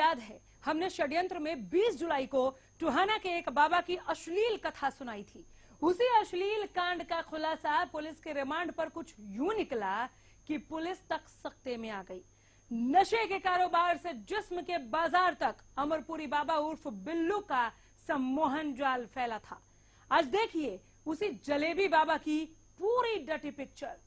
याद है, हमने षड्यंत्र में 20 जुलाई को टोहाना के एक बाबा की अश्लील कथा सुनाई थी। उसी अश्लील कांड का खुलासा पुलिस के रिमांड पर कुछ यूं निकला कि पुलिस तक सकते में आ गई। नशे के कारोबार से जिस्म के बाजार तक अमरपुरी बाबा उर्फ बिल्लू का सम्मोहन जाल फैला था। आज देखिए उसी जलेबी बाबा की पूरी डटी पिक्चर।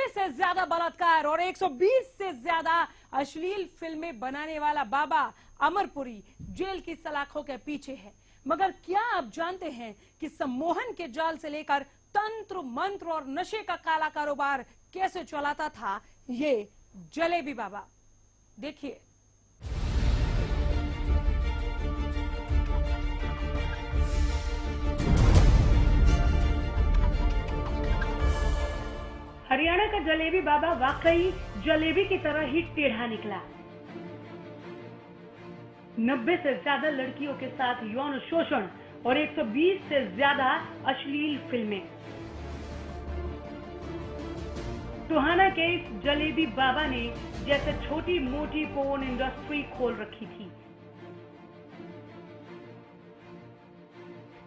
से ज्यादा बलात्कार और 120 से ज्यादा अश्लील फिल्में बनाने वाला बाबा अमरपुरी जेल की सलाखों के पीछे है। मगर क्या आप जानते हैं कि सम्मोहन के जाल से लेकर तंत्र मंत्र और नशे का काला कारोबार कैसे चलाता था ये जलेबी बाबा? देखिए। हरियाणा का जलेबी बाबा वाकई जलेबी की तरह ही टेढ़ा निकला। 90 से ज्यादा लड़कियों के साथ यौन शोषण और 120 से ज्यादा अश्लील फिल्में। टोहाना के इस जलेबी बाबा ने जैसे छोटी मोटी पोर्न इंडस्ट्री खोल रखी थी।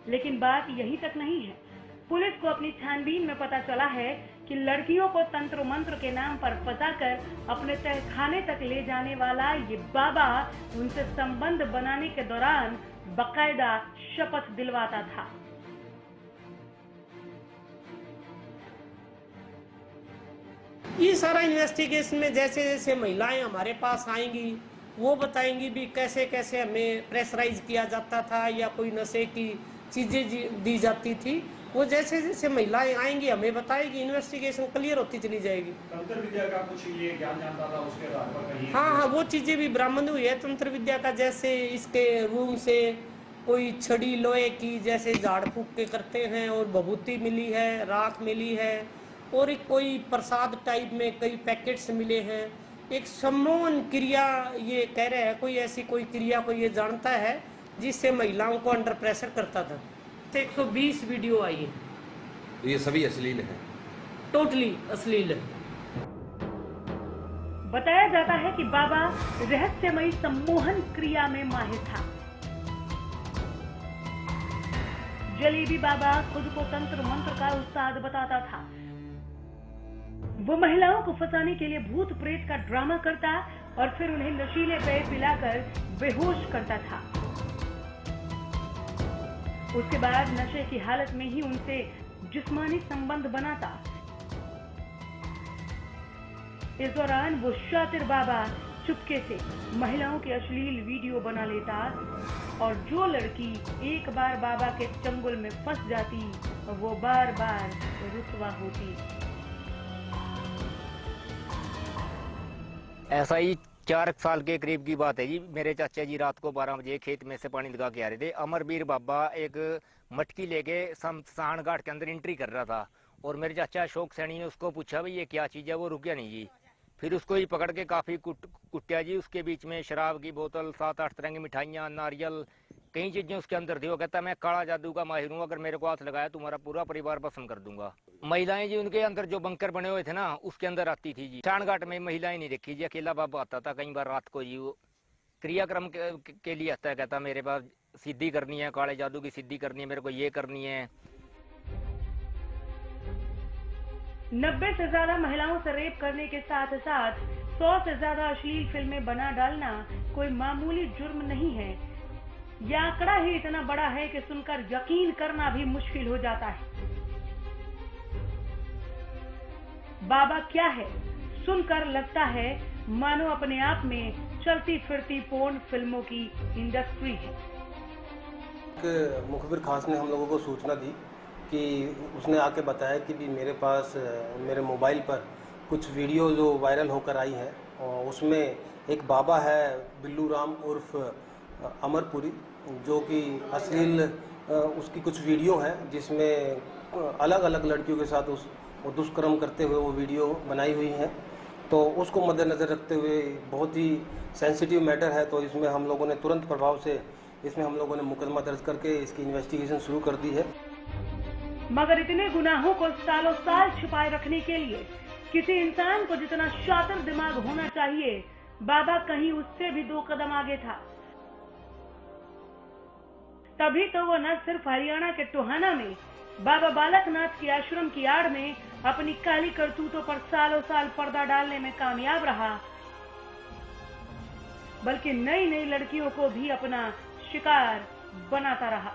लेकिन बात यहीं तक नहीं है। पुलिस को अपनी छानबीन में पता चला है कि लड़कियों को तंत्र मंत्र के नाम पर फंसाकर अपने तहखाने तक ले जाने वाला ये बाबा उनसे संबंध बनाने के दौरान बाकायदा शपथ दिलवाता था। ये सारा इन्वेस्टिगेशन में जैसे जैसे महिलाएं हमारे पास आएंगी वो बताएंगी भी कैसे कैसे हमें प्रेशराइज किया जाता था या कोई नशे की चीजें दी जाती थी। वो जैसे जैसे महिलाएं आएंगी हमें बताएगी, इन्वेस्टिगेशन क्लियर होती चली जाएगी। तंत्र विद्या का कुछ ये ज्ञान जानता था उसके आधार पर कहीं? हाँ, वो चीजें भी बरामद हुई है तंत्र विद्या का। जैसे इसके रूम से कोई छड़ी लोहे की जैसे झाड़ फूक के करते हैं और भभूति मिली है, राख मिली है और एक कोई प्रसाद टाइप में कई पैकेट्स मिले हैं। एक सम्मोहन क्रिया ये कह रहे हैं, कोई ऐसी कोई क्रिया को ये जानता है जिससे महिलाओं को अंडर प्रेशर करता था। 120 वीडियो आई है। ये सभी अश्लील है, टोटली अश्लील है। बताया जाता है कि बाबा रहस्यमयी सम्मोहन क्रिया में माहिर था। जलेबी बाबा खुद को तंत्र मंत्र का उस्ताद बताता था। वो महिलाओं को फंसाने के लिए भूत प्रेत का ड्रामा करता और फिर उन्हें नशीले पेय पिलाकर बेहोश करता था। उसके बाद नशे की हालत में ही उनसे जिस्मानी संबंध बनाता। इस दौरान वो शातिर बाबा चुपके से महिलाओं के अश्लील वीडियो बना लेता और जो लड़की एक बार बाबा के चंगुल में फंस जाती वो बार बार रुसवा होती। ऐसा ही 4 साल के करीब की बात है जी। मेरे चाचा जी रात को 12 बजे खेत में से पानी लगा के आ रहे थे। अमरवीर बाबा एक मटकी लेके समसान घाट के अंदर एंट्री कर रहा था और मेरे चाचा अशोक सैनी ने उसको पूछा भाई ये क्या चीज़ है। वो रुक गया नहीं जी। फिर उसको ही पकड़ के काफ़ी कुटिया जी। उसके बीच में शराब की बोतल, 7-8 तरह की मिठाइयाँ, नारियल, कई चीजें उसके अंदर थी। वो कहता मैं काला जादू का माहिर हूँ, अगर मेरे को हाथ लगाया तुम्हारा पूरा परिवार भस्म कर दूंगा। महिलाएं जी उनके अंदर जो बंकर बने हुए थे ना उसके अंदर आती थी जी। चाणघाट में महिलाएं नहीं देखी जी, अकेला बाबा आता था कई बार रात को जी। वो क्रियाक्रम के लिए आता है, कहता मेरे पास सिद्धि करनी है, काले जादू की सिद्धि करनी है, मेरे को ये करनी है। 90 से ज्यादा महिलाओं से रेप करने के साथ साथ 100 से ज्यादा अश्लील फिल्में बना डालना कोई मामूली जुर्म नहीं है। यह आंकड़ा ही इतना बड़ा है कि सुनकर यकीन करना भी मुश्किल हो जाता है। बाबा क्या है, सुनकर लगता है मानो अपने आप में चलती फिरती पोर्न फिल्मों की इंडस्ट्री है। मुखबिर खास ने हम लोगों को सूचना दी कि उसने आके बताया कि भी मेरे पास मेरे मोबाइल पर कुछ वीडियो जो वायरल होकर आई हैं और उसमें एक बाबा है बिल्लू राम उर्फ अमरपुरी, जो कि अश्लील उसकी कुछ वीडियो हैं जिसमें अलग अलग लड़कियों के साथ वो दुष्कर्म करते हुए वो वीडियो बनाई हुई है। तो उसको मद्देनज़र रखते हुए बहुत ही सेंसिटिव मैटर है, तो इसमें हम लोगों ने तुरंत प्रभाव से इसमें हम लोगों ने मुकदमा दर्ज करके इसकी इन्वेस्टिगेशन शुरू कर दी है। मगर इतने गुनाहों को सालों साल छुपाए रखने के लिए किसी इंसान को जितना शातिर दिमाग होना चाहिए, बाबा कहीं उससे भी 2 कदम आगे था। तभी तो वो न सिर्फ हरियाणा के टोहाना में बाबा बालकनाथ के आश्रम की आड़ में अपनी काली करतूतों पर सालों साल पर्दा डालने में कामयाब रहा, बल्कि नई नई लड़कियों को भी अपना शिकार बनाता रहा।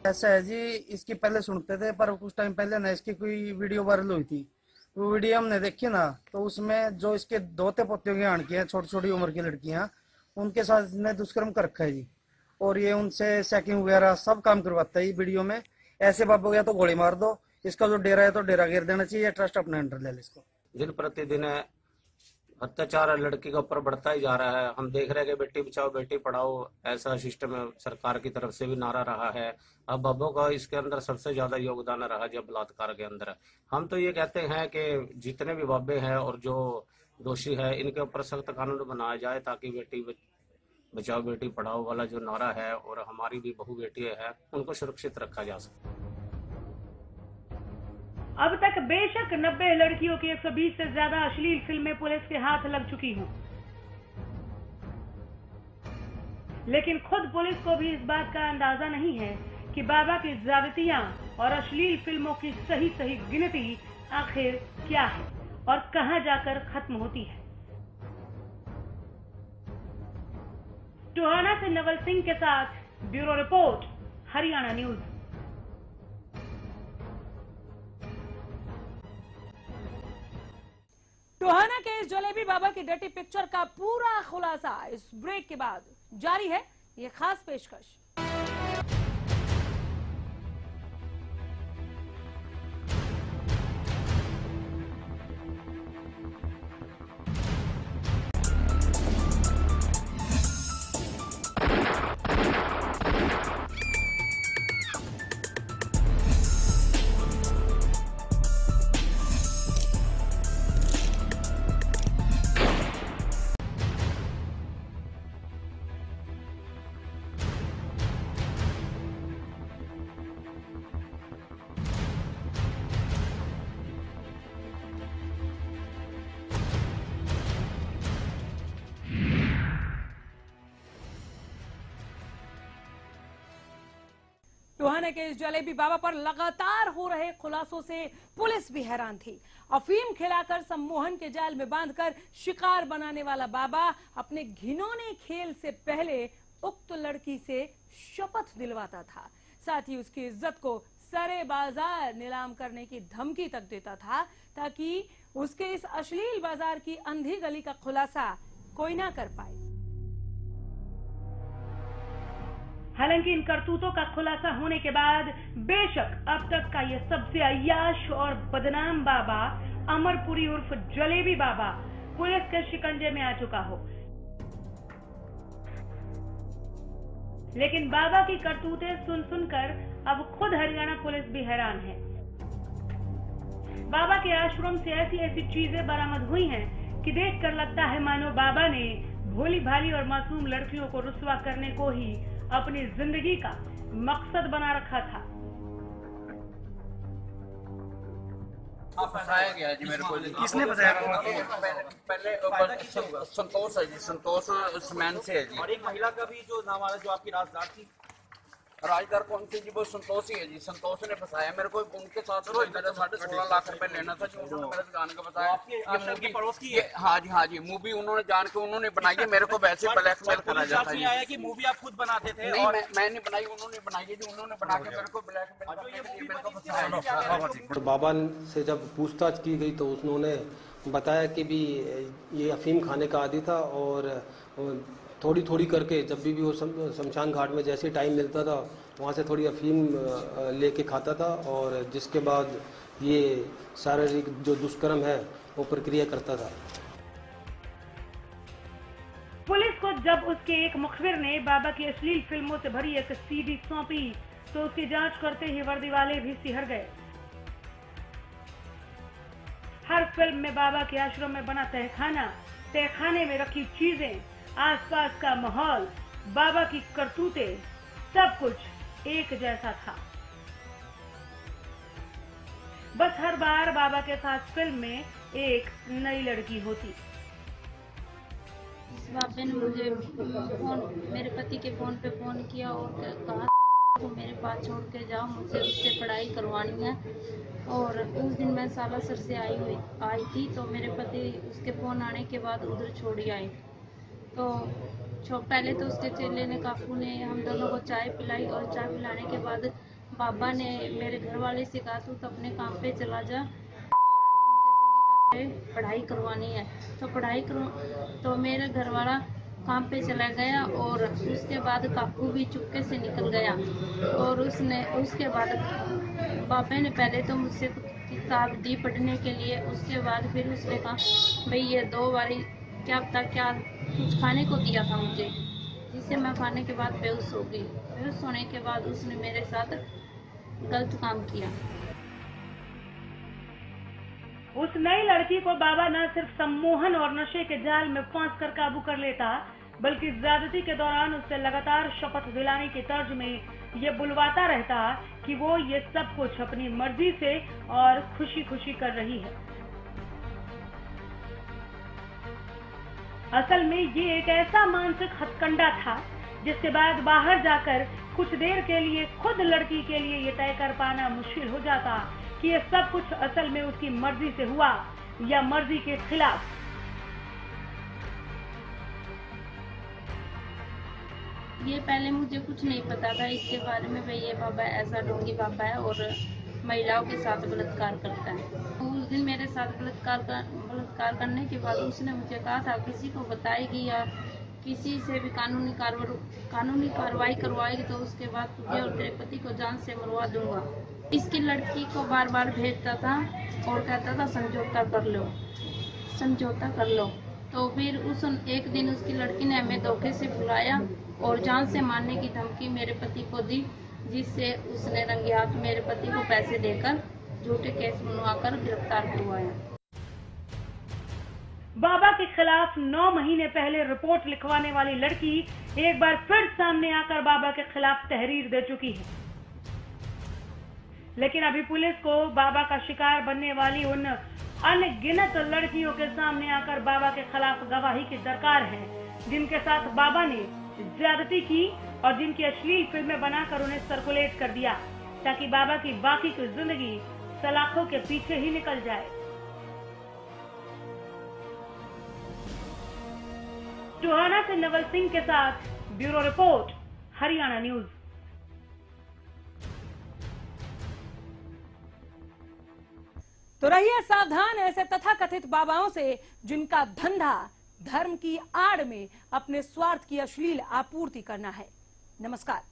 ऐसा है जी, इसकी पहले सुनते थे, पर कुछ टाइम पहले ना इसकी कोई वीडियो वायरल हुई थी। वो वीडियो हमने देखी ना, तो उसमें जो इसके दोते पोतियों की आंटी हैं, छोटी छोटी उम्र की लड़कियां, उनके साथ इसने दुष्कर्म कर रखा है जी। और ये उनसे चेकिंग वगैरह सब काम करवाता है। वीडियो में ऐसे बाबू गया तो गोली मार दो, इसका जो डेरा है तो डेरा घेर देना चाहिए, ट्रस्ट अपने अंडर ले ले इसको। दिन प्रतिदिन अत्याचार लड़की के ऊपर बढ़ता ही जा रहा है। हम देख रहे हैं कि बेटी बचाओ बेटी पढ़ाओ ऐसा सिस्टम सरकार की तरफ से भी नारा रहा है। अब बाबू का इसके अंदर सबसे ज्यादा योगदान रहा जब बलात्कार के अंदर। हम तो ये कहते हैं कि जितने भी बाबे हैं और जो दोषी है इनके ऊपर सख्त कानून बनाया जाए, ताकि बेटी बचाओ बेटी पढ़ाओ वाला जो नारा है और हमारी भी बहू बेटी है उनको सुरक्षित रखा जा सके। अब तक बेशक 90 लड़कियों की 120 से ज्यादा अश्लील फिल्में पुलिस के हाथ लग चुकी हूँ, लेकिन खुद पुलिस को भी इस बात का अंदाजा नहीं है कि बाबा की ज्यादतियां और अश्लील फिल्मों की सही सही गिनती आखिर क्या है और कहां जाकर खत्म होती है। टोहाना से नवल सिंह के साथ bureau report, Haryana news. Tohana के इस जलेबी बाबा की डर्टी पिक्चर का पूरा खुलासा इस ब्रेक के बाद जारी है। ये खास पेशकश। टोहाना के इस जलेबी बाबा पर लगातार हो रहे खुलासों से पुलिस भी हैरान थी। अफीम खिलाकर सम्मोहन के जाल में बांधकर शिकार बनाने वाला बाबा अपने घिनौने खेल से पहले उक्त लड़की से शपथ दिलवाता था, साथ ही उसकी इज्जत को सरे बाजार नीलाम करने की धमकी तक देता था, ताकि उसके इस अश्लील बाजार की अंधी गली का खुलासा कोई ना कर पाए। हालांकि इन करतूतों का खुलासा होने के बाद बेशक अब तक का ये सबसे अय्याश और बदनाम बाबा अमरपुरी उर्फ जलेबी बाबा पुलिस के शिकंजे में आ चुका हो, लेकिन बाबा की करतूतें सुन सुनकर अब खुद हरियाणा पुलिस भी हैरान है। बाबा के आश्रम से ऐसी ऐसी चीजें बरामद हुई हैं कि देखकर लगता है मानो बाबा ने भोली भाली और मासूम लड़कियों को रुस्वा करने को ही अपनी जिंदगी का मकसद बना रखा था। फंसाया गया जी मेरे को। किसने फंसाया? पहले संतोष है जी, संतोष उसमैन से है जी। और एक महिला का भी जो नाम आ रहा है जो आपकी राजदार थी, राजदार कौन सी जी? वो संतोष ही है जी। संतोष ने फंसाया मेरे को। उनके साथ मेरे 16.5 लाख रुपए लेना था जी। उन्होंने मेरे से जान के बताया आपके पड़ोस की है। हाँ जी मूवी उन्होंने जान के उन्होंने बनाई है। मेरे को वैसे ब्लैकमेल करा जाता है। आया कि मूवी आप खुद बनाते थे? नहीं, मैं नहीं बनाई, उन्होंने बनाई है जी। उन्होंने बना के मेरे को ब्लैकमेल। तो बाबा से जब पूछताछ की गई तो उन्होंने बताया कि भी ये अफीम खाने का आदी था और थोड़ी थोड़ी करके जब भी वो शमशान घाट में जैसे टाइम मिलता था वहाँ से थोड़ी अफीम लेके खाता था और जिसके बाद ये शारीरिक जो दुष्कर्म है वो प्रक्रिया करता था। पुलिस को जब उसके एक मुखबिर ने बाबा की अश्लील फिल्मों से भरी एक सीडी सौंपी तो उसकी जांच करते ही वर्दी वाले भी सिहर गए। हर फिल्म में बाबा के आश्रम में बना तहखाना, तहखाने में रखी चीजें, आसपास का माहौल, बाबा की करतूतें, सब कुछ एक जैसा था। बस हर बार बाबा के साथ फिल्म में एक नई लड़की होती। बाबा ने मुझे मेरे पति के फोन पे फोन किया और कहा तो मेरे पास छोड़ के जाओ, मुझे उससे पढ़ाई करवानी है। और उस दिन मैं सालासर से आई थी तो मेरे पति उसके फोन आने के बाद उधर छोड़ आए। तो पहले तो उसके चेले ने काकू ने हम दोनों को चाय पिलाई और चाय पिलाने के बाद बाबा ने मेरे घर वाले से कहा तू तो अपने काम पे चला जा, मुझे संगीता से पढ़ाई करवानी है। तो पढ़ाई तो मेरा घर वाला काम पे चला गया और उसके बाद काकू भी चुपके से निकल गया। और उसके बाद बाबा ने पहले तो मुझसे किताब दी पढ़ने के लिए, उसके बाद फिर उसने कहा भाई ये 2 बारी क्या पता क्या कुछ खाने को दिया था मुझे, जिससे मैं खाने के बाद बेहोश हो गई। बेहोश होने के बाद उसने मेरे साथ गलत काम किया। उस नई लड़की को बाबा न सिर्फ सम्मोहन और नशे के जाल में फांस कर काबू कर लेता, बल्कि ज्यादती के दौरान उससे लगातार शपथ दिलाने के तर्ज में ये बुलवाता रहता कि वो ये सब कुछ अपनी मर्जी से और खुशी खुशी कर रही है। असल में ये एक ऐसा मानसिक हथकंडा था जिसके बाद बाहर जाकर कुछ देर के लिए खुद लड़की के लिए ये तय कर पाना मुश्किल हो जाता कि ये सब कुछ असल में उसकी मर्जी से हुआ या मर्जी के खिलाफ। ये पहले मुझे कुछ नहीं पता था इसके बारे में, भाई ये बाबा ऐसा ढोंगी बाबा है और महिलाओं के साथ बलात्कार करता है। उस दिन मेरे साथ बलात्कार करने के बाद उसने मुझे कहा था किसी को बताएगी या किसी से भी कानूनी कार्रवाई करवाएगी तो उसके बाद तुझे और तेरे पति को जान से मरवा दूंगा। इसकी लड़की को बार बार भेजता था और कहता था समझौता कर लो। तो फिर एक दिन उसकी लड़की ने हमें धोखे से बुलाया और जान से मारने की धमकी मेरे पति को दी, जिससे उसने रंगे हाथ मेरे पति को पैसे देकर झूठे केस बनवाकर गिरफ्तार करवाया। बाबा के खिलाफ 9 महीने पहले रिपोर्ट लिखवाने वाली लड़की एक बार फिर सामने आकर बाबा के खिलाफ तहरीर दे चुकी है। लेकिन अभी पुलिस को बाबा का शिकार बनने वाली उन अनगिनत लड़कियों के सामने आकर बाबा के खिलाफ गवाही की दरकार है, जिनके साथ बाबा ने ज्यादती की और जिनकी अश्लील फिल्में बनाकर उन्हें सर्कुलेट कर दिया, ताकि बाबा की बाकी की जिंदगी सलाखों के पीछे ही निकल जाए। टोहाना से नवल सिंह के साथ ब्यूरो रिपोर्ट, हरियाणा न्यूज। तो रहिए सावधान ऐसे तथाकथित बाबाओं से जिनका धंधा धर्म की आड़ में अपने स्वार्थ की अश्लील आपूर्ति करना है। नमस्कार।